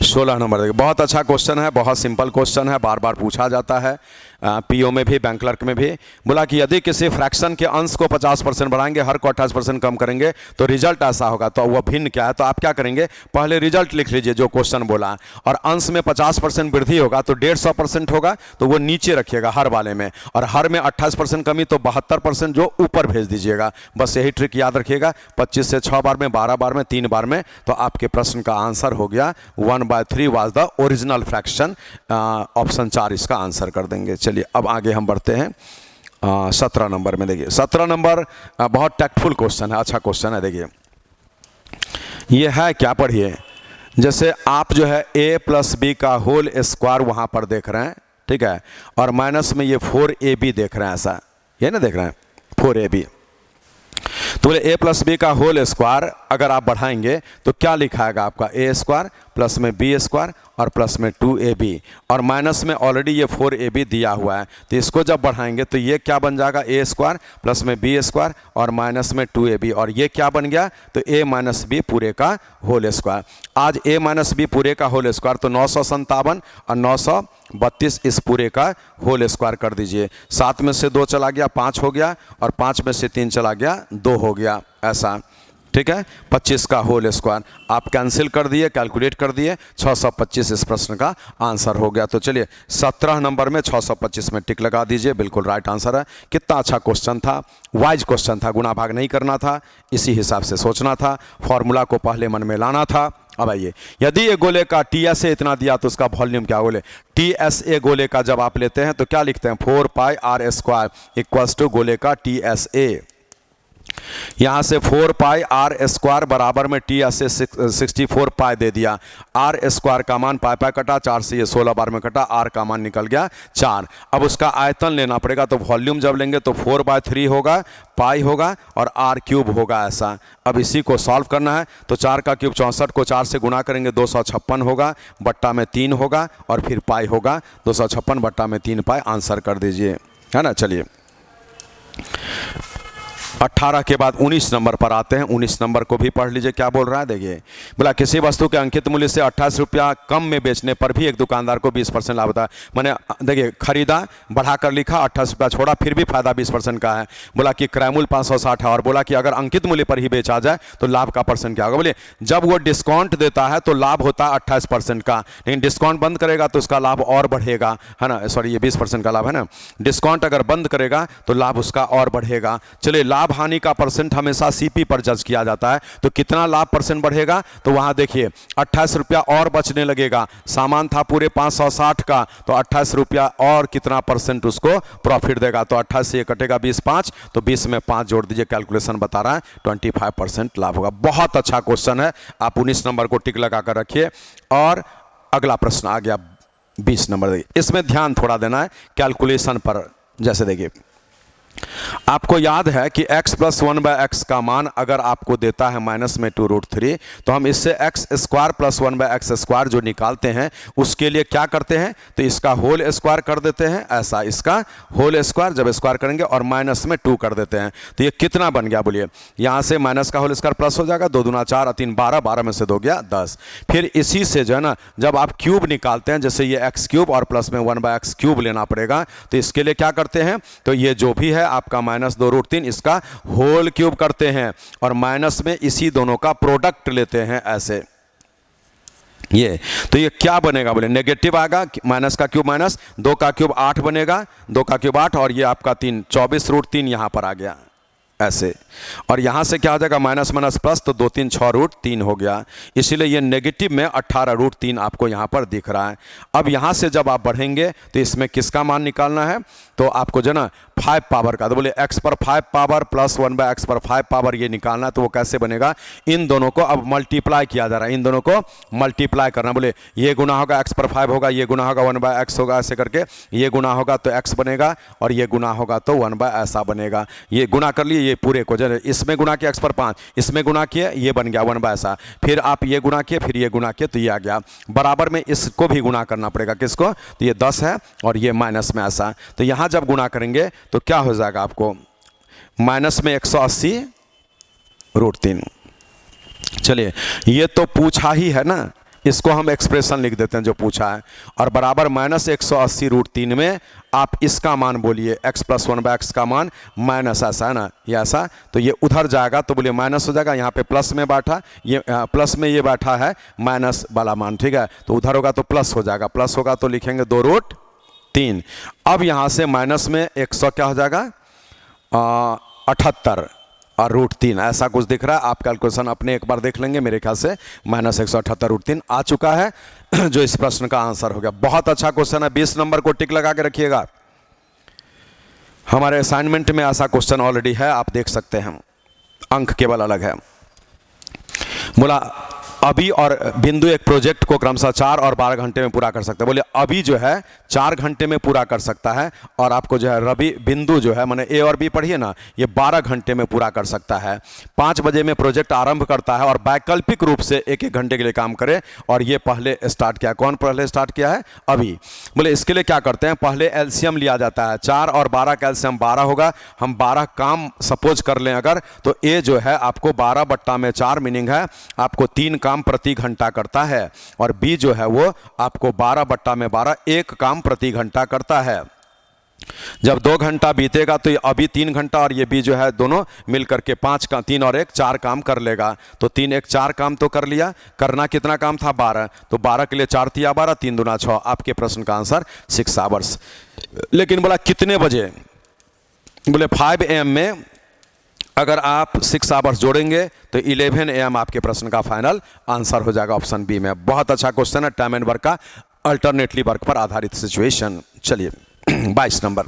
[SPEAKER 1] 16 नंबर देखिए, बहुत अच्छा क्वेश्चन है, बहुत सिंपल क्वेश्चन है, बार बार पूछा जाता है पीओ में भी, बैंक क्लर्क में भी। बोला कि यदि किसी फ्रैक्शन के अंश को 50% बढ़ाएंगे, हर को 28% कम करेंगे तो रिजल्ट ऐसा होगा। तो वह भिन्न क्या है, तो आप क्या करेंगे पहले रिजल्ट लिख लीजिए जो क्वेश्चन बोला, और अंश में 50% वृद्धि होगा तो 150% होगा, तो वो नीचे रखिएगा हर वाले में, और हर में 28% कमी तो 72% जो ऊपर भेज दीजिएगा। बस यही ट्रिक याद रखिएगा। 25 से 6 बार में, 12 बार में, 3 बार में, तो आपके प्रश्न का आंसर हो गया 1/3 was the original fraction. Option 4 इसका आंसर कर देंगे। चलिए अब आगे हम बढ़ते हैं 17 नंबर में। देखिए 17 नंबर बहुत टैक्टफुल क्वेश्चन है, अच्छा क्वेश्चन है। देखिए ये है क्या, पढ़िए। जैसे आप जो है a + b का होल स्क्वायर वहां पर देख रहे हैं, ठीक है, और माइनस में ये 4ab देख रहे हैं, ऐसा ये ना देख रहे हैं 4ab। तो बोले a + b का होल स्क्वायर अगर आप बढ़ाएंगे तो क्या लिखाएगा आपका a² प्लस में b² और प्लस में 2ab, और माइनस में ऑलरेडी ये 4ab दिया हुआ है, तो इसको जब बढ़ाएंगे तो ये क्या बन जाएगा a² प्लस में b² और माइनस में 2ab, और ये क्या बन गया तो a - b पूरे का होल स्क्वायर। आज a - b पूरे का होल स्क्वायर तो 957 और 932 इस पूरे का होल स्क्वायर कर दीजिए। 7 में से 2 चला गया 5 हो गया, और 5 में से 3 चला गया 2 हो गया, ऐसा, ठीक है। 25 का होल स्क्वायर आप कैंसिल कर दिए, कैलकुलेट कर दिए, 625 इस प्रश्न का आंसर हो गया। तो चलिए 17 नंबर में 625 में टिक लगा दीजिए, बिल्कुल राइट आंसर है। कितना अच्छा क्वेश्चन था, वाइज क्वेश्चन था, गुणा भाग नहीं करना था, इसी हिसाब से सोचना था, फॉर्मूला को पहले मन में लाना था। अब आइए, यदि ये गोले का TSA इतना दिया तो उसका वॉल्यूम क्या, बोले TSA गोले का जब आप लेते हैं तो क्या लिखते हैं 4πr² इक्वल्स टू गोले का TSA। यहां से 4πr² बराबर में TSA 64 पाई दे दिया। r² का मान पाई कटा, 4 से ये 16 बार में कटा, r का मान निकल गया 4। अब उसका आयतन लेना पड़ेगा, तो वॉल्यूम जब लेंगे तो 4/3 होगा, पाई होगा और r³ होगा, ऐसा। अब इसी को सॉल्व करना है, तो 4 का क्यूब 64 को 4 से गुणा करेंगे 256 होगा, बट्टा में 3 होगा और फिर पाई होगा, 256 बट्टा में 3 पाई, आंसर कर दीजिए, है ना। चलिए 18 के बाद 19 नंबर पर आते हैं। 19 नंबर को भी पढ़ लीजिए, क्या बोल रहा है। देखिए बोला किसी वस्तु के अंकित मूल्य से 28 रुपया कम में बेचने पर भी एक दुकानदार को 20% लाभ होता है। मैंने देखिए खरीदा, बढ़ाकर लिखा, 28 रुपया छोड़ा, फिर भी फायदा 20% का है। बोला कि क्रय मूल्य 560 है, और बोला कि अगर अंकित मूल्य पर ही बेचा जाए तो लाभ का परसेंट क्या होगा। बोले जब वो डिस्काउंट देता है तो लाभ होता है 28% का, लेकिन डिस्काउंट बंद करेगा तो उसका लाभ और बढ़ेगा, है ना। सॉरी, ये 20% का लाभ है ना। डिस्काउंट अगर बंद करेगा तो लाभ उसका और बढ़ेगा। चलिए लाभ हानि का परसेंट हमेशा सीपी पर जज किया जाता है, तो कितना लाभ परसेंट बढ़ेगा, तो वहां देखिए 28 रुपया और बचने लगेगा। सामान था पूरे 560 का, तो 28 रुपया और कितना परसेंट उसको प्रॉफिट देगा, तो 28 से ये कटेगा 20 5, तो 20 में 5 जोड़ दीजिए, कैलकुलेशन बता रहा है 25% लाभ होगा। बहुत अच्छा क्वेश्चन है, आप 19 नंबर को टिक लगा कर रखिए। और अगला प्रश्न आ गया 20 नंबर। देखिए इसमें ध्यान थोड़ा देना है कैलकुलेशन पर। जैसे देखिए आपको याद है कि x + 1/x का मान अगर आपको देता है माइनस में 2√3, तो हम इससे x² + 1/x² जो निकालते हैं उसके लिए क्या करते हैं, तो इसका होल स्क्वायर कर देते हैं, ऐसा। इसका होल स्क्वायर जब स्क्वायर करेंगे और माइनस में 2 कर देते हैं, तो ये कितना बन गया, बोलिए। यहाँ से माइनस का होल स्क्वायर प्लस हो जाएगा, 2 दूना 4 और 3 12, 12 में से 2 गया 10। फिर इसी से जो है ना, जब आप क्यूब निकालते हैं, जैसे ये x³ और प्लस में 1/x³ लेना पड़ेगा, तो इसके लिए क्या करते हैं, तो ये जो भी है आपका -2√3 इसका होल क्यूब करते हैं, और माइनस में इसी दोनों का प्रोडक्ट लेते हैं, ऐसे। ये तो ये क्या बनेगा, बोले नेगेटिव आएगा, माइनस का क्यूब माइनस, 2 का क्यूब 8 बनेगा, 2 का क्यूब 8, और ये आपका 3 24√3 यहां पर आ गया, ऐसे। और यहाँ से क्या हो जाएगा, माइनस माइनस प्लस, तो 2 3 6√3 हो गया। इसीलिए ये नेगेटिव में 18√3 आपको यहाँ पर दिख रहा है। अब यहाँ से जब आप बढ़ेंगे तो इसमें किसका मान निकालना है, तो आपको जो है ना 5 पावर का, तो बोले x पर 5 पावर प्लस 1/x पर 5 पावर ये निकालना, तो वो कैसे बनेगा, इन दोनों को अब मल्टीप्लाई किया जा रहा है, इन दोनों को मल्टीप्लाई करना। बोले ये गुना होगा x पर 5 होगा, ये गुना होगा 1/x होगा, ऐसे करके ये गुना होगा तो x बनेगा और ये गुना होगा तो 1/ ऐसा बनेगा। ये गुना कर लिए, ये पूरे को जो इसमें गुना किया x पर 5, इसमें गुना किए ये बन गया 1/ ऐसा, फिर आप ये गुना किए, फिर ये गुना किए तो ये आ गया। बराबर में इसको भी गुना करना पड़ेगा, किसको, तो ये 10 है और ये माइनस में ऐसा, तो यहां जब गुना करेंगे तो क्या हो जाएगा आपको, माइनस में 180√3। चलिए ये तो पूछा ही है ना, इसको हम एक्सप्रेशन लिख देते हैं जो पूछा है, और बराबर माइनस 180√3 में आप इसका मान बोलिए x + 1/x का मान माइनस ऐसा है ना, ये ऐसा, तो ये उधर जाएगा तो बोलिए माइनस हो जाएगा, यहाँ पे प्लस में बैठा, ये प्लस में ये बैठा है माइनस वाला मान, ठीक है, तो उधर होगा तो प्लस हो जाएगा, प्लस होगा तो लिखेंगे 2√3। अब यहाँ से माइनस में 100 क्या हो जाएगा 78 और √3 ऐसा कुछ दिख रहा है। आप कैलकुलेशन अपने एक बार देख लेंगे, मेरे ख्याल से माइनस 178√3 आ चुका है, जो इस प्रश्न का आंसर हो गया। बहुत अच्छा क्वेश्चन है, 20 नंबर को टिक लगा के रखिएगा। हमारे असाइनमेंट में ऐसा क्वेश्चन ऑलरेडी है, आप देख सकते हैं, अंक केवल अलग है। बोला अभी और बिंदु एक प्रोजेक्ट को क्रमशः 4 और 12 घंटे में पूरा कर सकता है। बोले अभी जो है 4 घंटे में पूरा कर सकता है, और आपको जो है रवि बिंदु जो है माने ए और बी पढ़िए ना, ये 12 घंटे में पूरा कर सकता है। 5 बजे में प्रोजेक्ट आरंभ करता है और वैकल्पिक रूप से 1-1 घंटे के लिए काम करे, और ये पहले स्टार्ट किया। कौन पहले स्टार्ट किया है, अभी। बोले इसके लिए क्या करते हैं, पहले एलसीएम लिया जाता है, 4 और 12 का एलसीएम 12 होगा। हम 12 काम सपोज कर लें अगर, तो ए जो है आपको 12/4 मीनिंग है आपको 3 काम प्रति घंटा करता है, और बी जो है वो आपको 12/12 1 काम प्रति घंटा करता है। जब 2 घंटा बीतेगा तो ये अभी 3 घंटा और ये बी जो है दोनों मिलकर के 5 का 3 और 1 4 काम कर लेगा। तो 3 1 4 काम तो कर लिया, करना कितना काम था 12, तो 12 के लिए 4 तिया 12, 3 दूना 6। आपके प्रश्न का आंसर 6 आवर्स। लेकिन बोला कितने बजे, बोले 5 AM में अगर आप 6 आवर्स जोड़ेंगे तो 11 AM आपके प्रश्न का फाइनल आंसर हो जाएगा ऑप्शन बी में। बहुत अच्छा क्वेश्चन है, टाइम एंड वर्क का अल्टरनेटली वर्क पर आधारित सिचुएशन। चलिए 22 नंबर,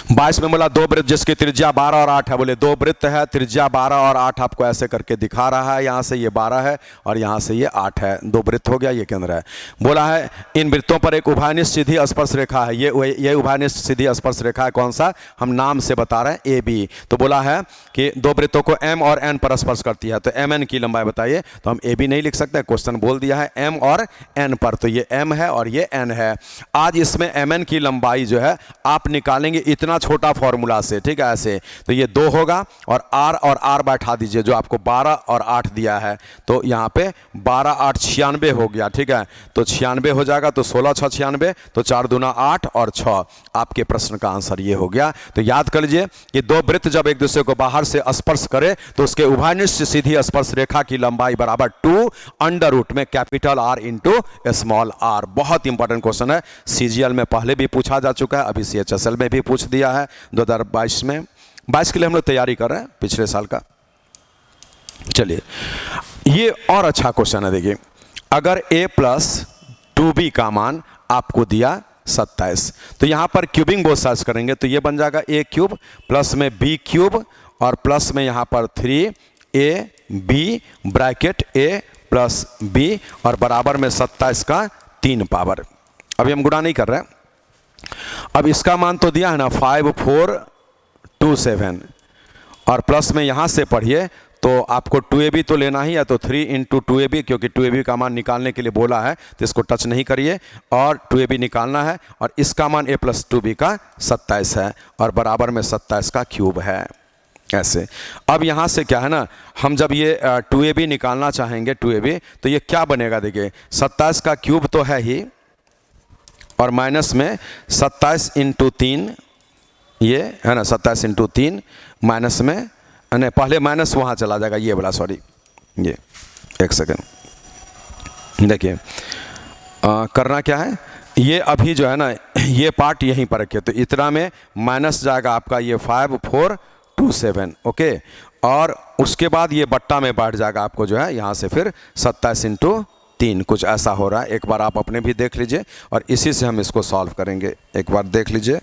[SPEAKER 1] 22 में बोला 2 वृत्त जिसकी त्रिज्या 12 और 8 है। बोले 2 वृत्त है, त्रिज्या 12 और 8 आपको ऐसे करके दिखा रहा है, यहाँ से ये 12 है और यहाँ से ये 8 है, 2 वृत्त हो गया, ये केंद्र है। बोला है इन वृत्तों पर एक उभयनिष्ठ सीधी स्पर्श रेखा है। ये उभयनिष्ठ सीधी स्पर्श रेखा है, कौन सा, हम नाम से बता रहे हैं, ए बी। तो बोला है कि 2 वृत्तों को M और N पर स्पर्श करती है, तो MN की लंबाई बताइए। तो हम ए बी नहीं लिख सकते, क्वेश्चन बोल दिया है M और N पर, तो ये M है और ये N है। आज इसमें MN की लंबाई जो है आप निकालेंगे इतना छोटा फॉर्मूला से, ठीक है, ऐसे। तो ये 2 होगा और R बैठा दीजिए, जो आपको 12 और 8 दिया है, तो यहाँ पे 12 8 96 हो गया, ठीक है। तो 96 हो जाएगा, तो 16 6 96, तो 4 दूना 8 और 6। आपके प्रश्न का आंसर ये हो गया। तो याद कर लीजिए कि 2 वृत्त जब एक दूसरे को बाहर से स्पर्श करे तो उसके उभयनिष्ठ सीधी स्पर्श रेखा की लंबाई बराबर 2 अंडर रूट में capital R into small r। बहुत इंपॉर्टेंट क्वेश्चन है, CGL में पहले भी पूछा जा चुका है, अभी CHSL में भी पूछ दिया है 2022 में। 22 के लिए हम लोग तैयारी कर रहे हैं, पिछले साल का। चलिए ये और अच्छा क्वेश्चन है, देखिए अगर a + 2b का मान आपको दिया 27, तो यहां पर क्यूबिंग बोथ साइड्स करेंगे, तो ये बन जाएगा a³ प्लस में b³ और प्लस में यहां पर 3ab ब्रैकेट a + b और बराबर में 27 का 3 पावर। अभी हम गुणा नहीं कर रहे हैं। अब इसका मान तो दिया है ना 5427, और प्लस में यहां से पढ़िए तो आपको 2ab तो लेना ही है, तो 3 × 2ab, क्योंकि 2ab का मान निकालने के लिए बोला है तो इसको टच नहीं करिए, और 2ab निकालना है, और इसका मान a + 2b का 27 है और बराबर में 27 का क्यूब है, ऐसे। अब यहाँ से क्या है ना, हम जब ये 2ab निकालना चाहेंगे 2ab, तो ये क्या बनेगा, देखिए 27 का क्यूब तो है ही, और माइनस में 27 × 3, ये है ना 27 × 3 माइनस में, नहीं पहले माइनस वहाँ चला जाएगा, ये वाला, सॉरी, ये 1 सेकेंड, देखिए करना क्या है, ये अभी जो है ना ये पार्ट यहीं पर रखिए, तो इतना में माइनस जाएगा आपका ये 5427, ओके, और उसके बाद ये बट्टा में बैठ जाएगा आपको जो है यहाँ से फिर 27 × 3, कुछ ऐसा हो रहा है। एक बार आप अपने भी देख लीजिए और इसी से हम इसको सॉल्व करेंगे। एक बार देख लीजिए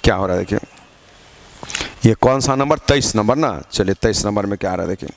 [SPEAKER 1] क्या हो रहा है। देखिए ये कौन सा नंबर, 23 नंबर ना। चलिए 23 नंबर में क्या आ रहा है देखिए।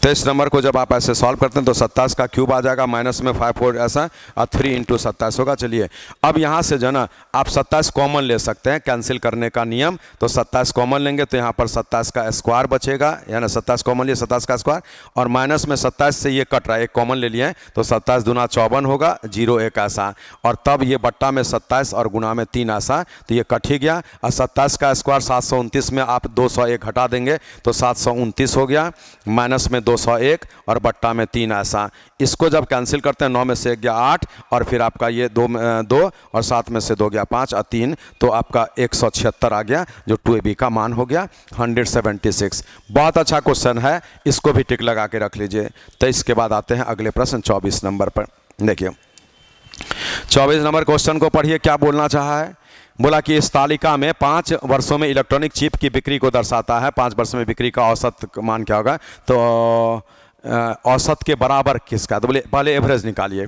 [SPEAKER 1] 23 नंबर को जब आप ऐसे सॉल्व करते हैं तो 27 का क्यूब आ जाएगा, माइनस में 5 4 ऐसा, और 3 × 27 होगा। चलिए अब यहाँ से जो है ना आप 27 कॉमन ले सकते हैं, कैंसिल करने का नियम। तो 27 कॉमन लेंगे तो यहाँ पर 27 का स्क्वायर बचेगा, यानी 27 कॉमन लिए 27 का स्क्वायर, और माइनस में 27 से ये कट रहा है, एक कॉमन ले लिए हैं तो 27 दूना 54 होगा, 0 1 ऐसा, और तब ये बट्टा में 27 और गुना में 3 ऐसा, तो ये कट ही गया। और 27 का स्क्वायर 729 में आप 201 हटा देंगे तो 729 हो गया, माइनस में 201 और बट्टा में 3 ऐसा। इसको जब कैंसिल करते हैं 9 में से 1 गया 8, और फिर आपका ये 2 और 7 में से 2 गया 5 और 3, तो आपका 176 आ गया, जो 2AB का मान हो गया 176। बहुत अच्छा क्वेश्चन है, इसको भी टिक लगा के रख लीजिए। तो इसके बाद आते हैं अगले प्रश्न 24 नंबर पर। देखिए 24 नंबर क्वेश्चन को पढ़िए, क्या बोलना चाहा है। बोला कि इस तालिका में 5 वर्षों में इलेक्ट्रॉनिक चिप की बिक्री को दर्शाता है। 5 वर्षों में बिक्री का औसत मान क्या होगा, तो औसत के बराबर किसका, तो बोले पहले एवरेज निकालिए।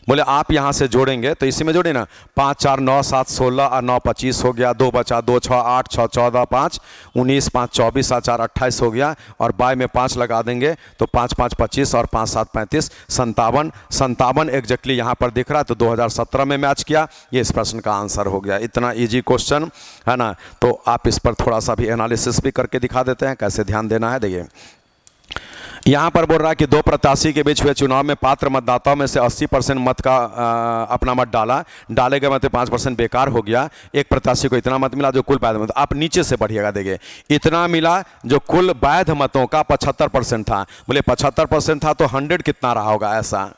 [SPEAKER 1] बोले आप यहाँ से जोड़ेंगे तो इसी में जोड़े ना, 5 4 9 7 16 और 9 25 हो गया, 2 बचा 2 6 8 6 14 5 19 5 24 और 4 28 हो गया, और बाय में 5 लगा देंगे तो 5 5 25 और 5 7 35 57 एग्जैक्टली यहाँ पर दिख रहा है। तो 2017 में मैच किया, ये इस प्रश्न का आंसर हो गया। इतना ईजी क्वेश्चन है ना। तो आप इस पर थोड़ा सा भी एनालिसिस भी करके दिखा देते हैं कैसे ध्यान देना है। देखिए यहाँ पर बोल रहा है कि 2 प्रत्याशी के बीच हुए चुनाव में पात्र मतदाताओं में से 80% मत का अपना मत डाले गए मत 5% बेकार हो गया। एक प्रत्याशी को इतना मत मिला जो कुल वैध मत, आप नीचे से पढ़िएगा। देखिए इतना मिला जो कुल वैध मतों का 75% था। बोले 75% था तो 100 कितना रहा होगा ऐसा।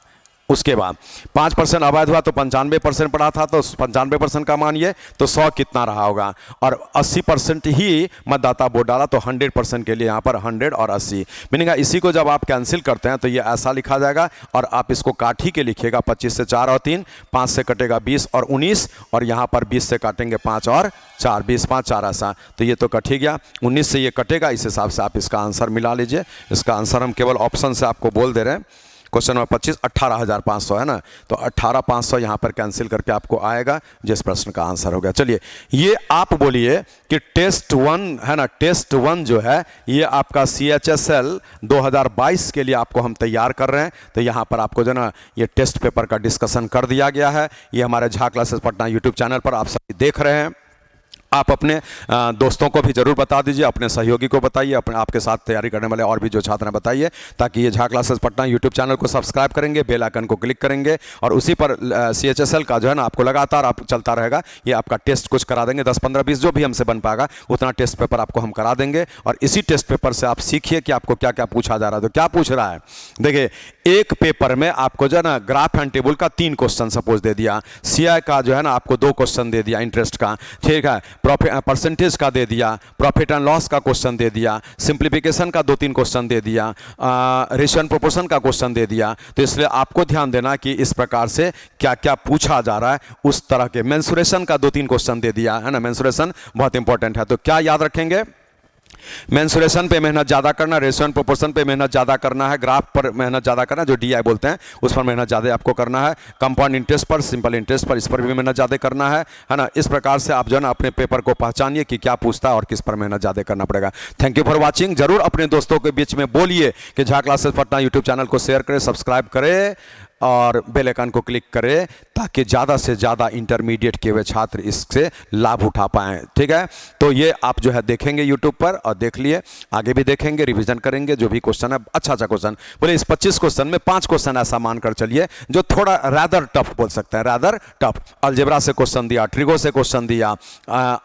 [SPEAKER 1] उसके बाद 5% अवैध हुआ तो 95% पड़ा था, तो 95% का मानिए तो 100 कितना रहा होगा, और 80% ही मतदाता वोट डाला तो 100% के लिए यहाँ पर 100 और 80 मीनिंग। इसी को जब आप कैंसिल करते हैं तो ये ऐसा लिखा जाएगा, और आप इसको काट ही के लिखिएगा। 25 से 4 और 3, 5 से कटेगा 20 और 19, और यहाँ पर 20 से काटेंगे 5 और 4, 20 5 4 ऐसा, तो ये तो कट ही गया। 19 से ये कटेगा, इस हिसाब से आप इसका आंसर मिला लीजिए। इसका आंसर हम केवल ऑप्शन से आपको बोल दे रहे हैं। क्वेश्चन नंबर 25 18,500 है ना, तो 18,500 यहाँ पर कैंसिल करके आपको आएगा, जिस प्रश्न का आंसर हो गया। चलिए ये आप बोलिए कि टेस्ट 1 है ना, टेस्ट 1 जो है ये आपका CHSL 2022 के लिए आपको हम तैयार कर रहे हैं। तो यहाँ पर आपको जो ना ये टेस्ट पेपर का डिस्कशन कर दिया गया है। ये हमारे Jha classes Patna YouTube channel पर आप सभी देख रहे हैं। आप अपने दोस्तों को भी ज़रूर बता दीजिए, अपने सहयोगी को बताइए, अपने आपके साथ तैयारी करने वाले और भी जो छात्र हैं बताइए, ताकि ये Jha classes Patna YouTube channel को सब्सक्राइब करेंगे, बेल आइकन को क्लिक करेंगे, और उसी पर CHSL का जो है ना आपको लगातार आप चलता रहेगा। ये आपका टेस्ट कुछ करा देंगे, 10 15 20 जो भी हमसे बन पाएगा उतना टेस्ट पेपर आपको हम करा देंगे। और इसी टेस्ट पेपर से आप सीखिए कि आपको क्या क्या पूछा जा रहा है। तो क्या पूछ रहा है, देखिए एक पेपर में आपको जो है ना ग्राफ एंड टेबल का 3 क्वेश्चन सपोज दे दिया, CI का जो है ना आपको 2 क्वेश्चन दे दिया इंटरेस्ट का, ठीक है, परसेंटेज का दे दिया, प्रॉफिट एंड लॉस का क्वेश्चन दे दिया, सिंप्लीफिकेशन का 2-3 क्वेश्चन दे दिया, रेशियो एंड प्रोपोर्शन का क्वेश्चन दे दिया। तो इसलिए आपको ध्यान देना कि इस प्रकार से क्या क्या पूछा जा रहा है, उस तरह के। मेंसुरेशन का 2-3 क्वेश्चन दे दिया है ना, मेंसुरेशन बहुत इंपॉर्टेंट है। तो क्या याद रखेंगे, मेंसुरेशन पे मेहनत ज़्यादा करना, रेशियो एंड प्रोपोर्शन पे मेहनत ज़्यादा करना है, ग्राफ पर मेहनत ज़्यादा करना, जो DI बोलते हैं उस पर मेहनत ज़्यादा आपको करना है, कंपाउंड इंटरेस्ट पर, सिंपल इंटरेस्ट पर, इस पर भी मेहनत ज़्यादा करना है ना। इस प्रकार से आप जो है ना अपने पेपर को पहचानिए कि क्या पूछता है और किस पर मेहनत ज़्यादा करना पड़ेगा। Thank you for watching. जरूर अपने दोस्तों के बीच में बोलिए कि Jha classes Patna YouTube channel को शेयर करें, सब्सक्राइब करें और बेल आइकन को क्लिक करें, ताकि ज़्यादा से ज़्यादा इंटरमीडिएट के हुए छात्र इससे लाभ उठा पाएँ। ठीक है, तो ये आप जो है देखेंगे यूट्यूब पर, और देख लिए, आगे भी देखेंगे, रिवीजन करेंगे, जो भी क्वेश्चन है अच्छा क्वेश्चन। बोले इस 25 क्वेश्चन में 5 क्वेश्चन ऐसा मानकर चलिए जो थोड़ा रैदर टफ बोल सकते हैं, रैदर टफ। अलजेब्रा से क्वेश्चन दिया, ट्रिगो से क्वेश्चन दिया,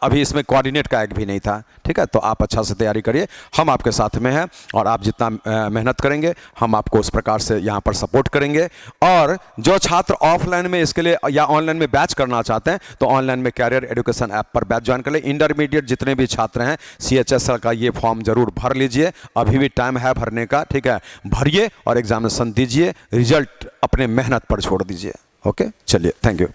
[SPEAKER 1] अभी इसमें कोऑर्डिनेट का एक भी नहीं था। ठीक है, तो आप अच्छा से तैयारी करिए, हम आपके साथ में हैं, और आप जितना मेहनत करेंगे हम आपको उस प्रकार से यहाँ पर सपोर्ट करेंगे। और जो छात्र ऑफलाइन में इसके लिए या ऑनलाइन में बैच करना चाहते हैं तो ऑनलाइन में कैरियर एजुकेशन ऐप पर बैच ज्वाइन कर ले। इंटरमीडिएट जितने भी छात्र हैं CHSL का ये फॉर्म जरूर भर लीजिए, अभी भी टाइम है भरने का। ठीक है, भरिए और एग्जामिनेशन दीजिए, रिजल्ट अपने मेहनत पर छोड़ दीजिए। ओके, चलिए, थैंक यू।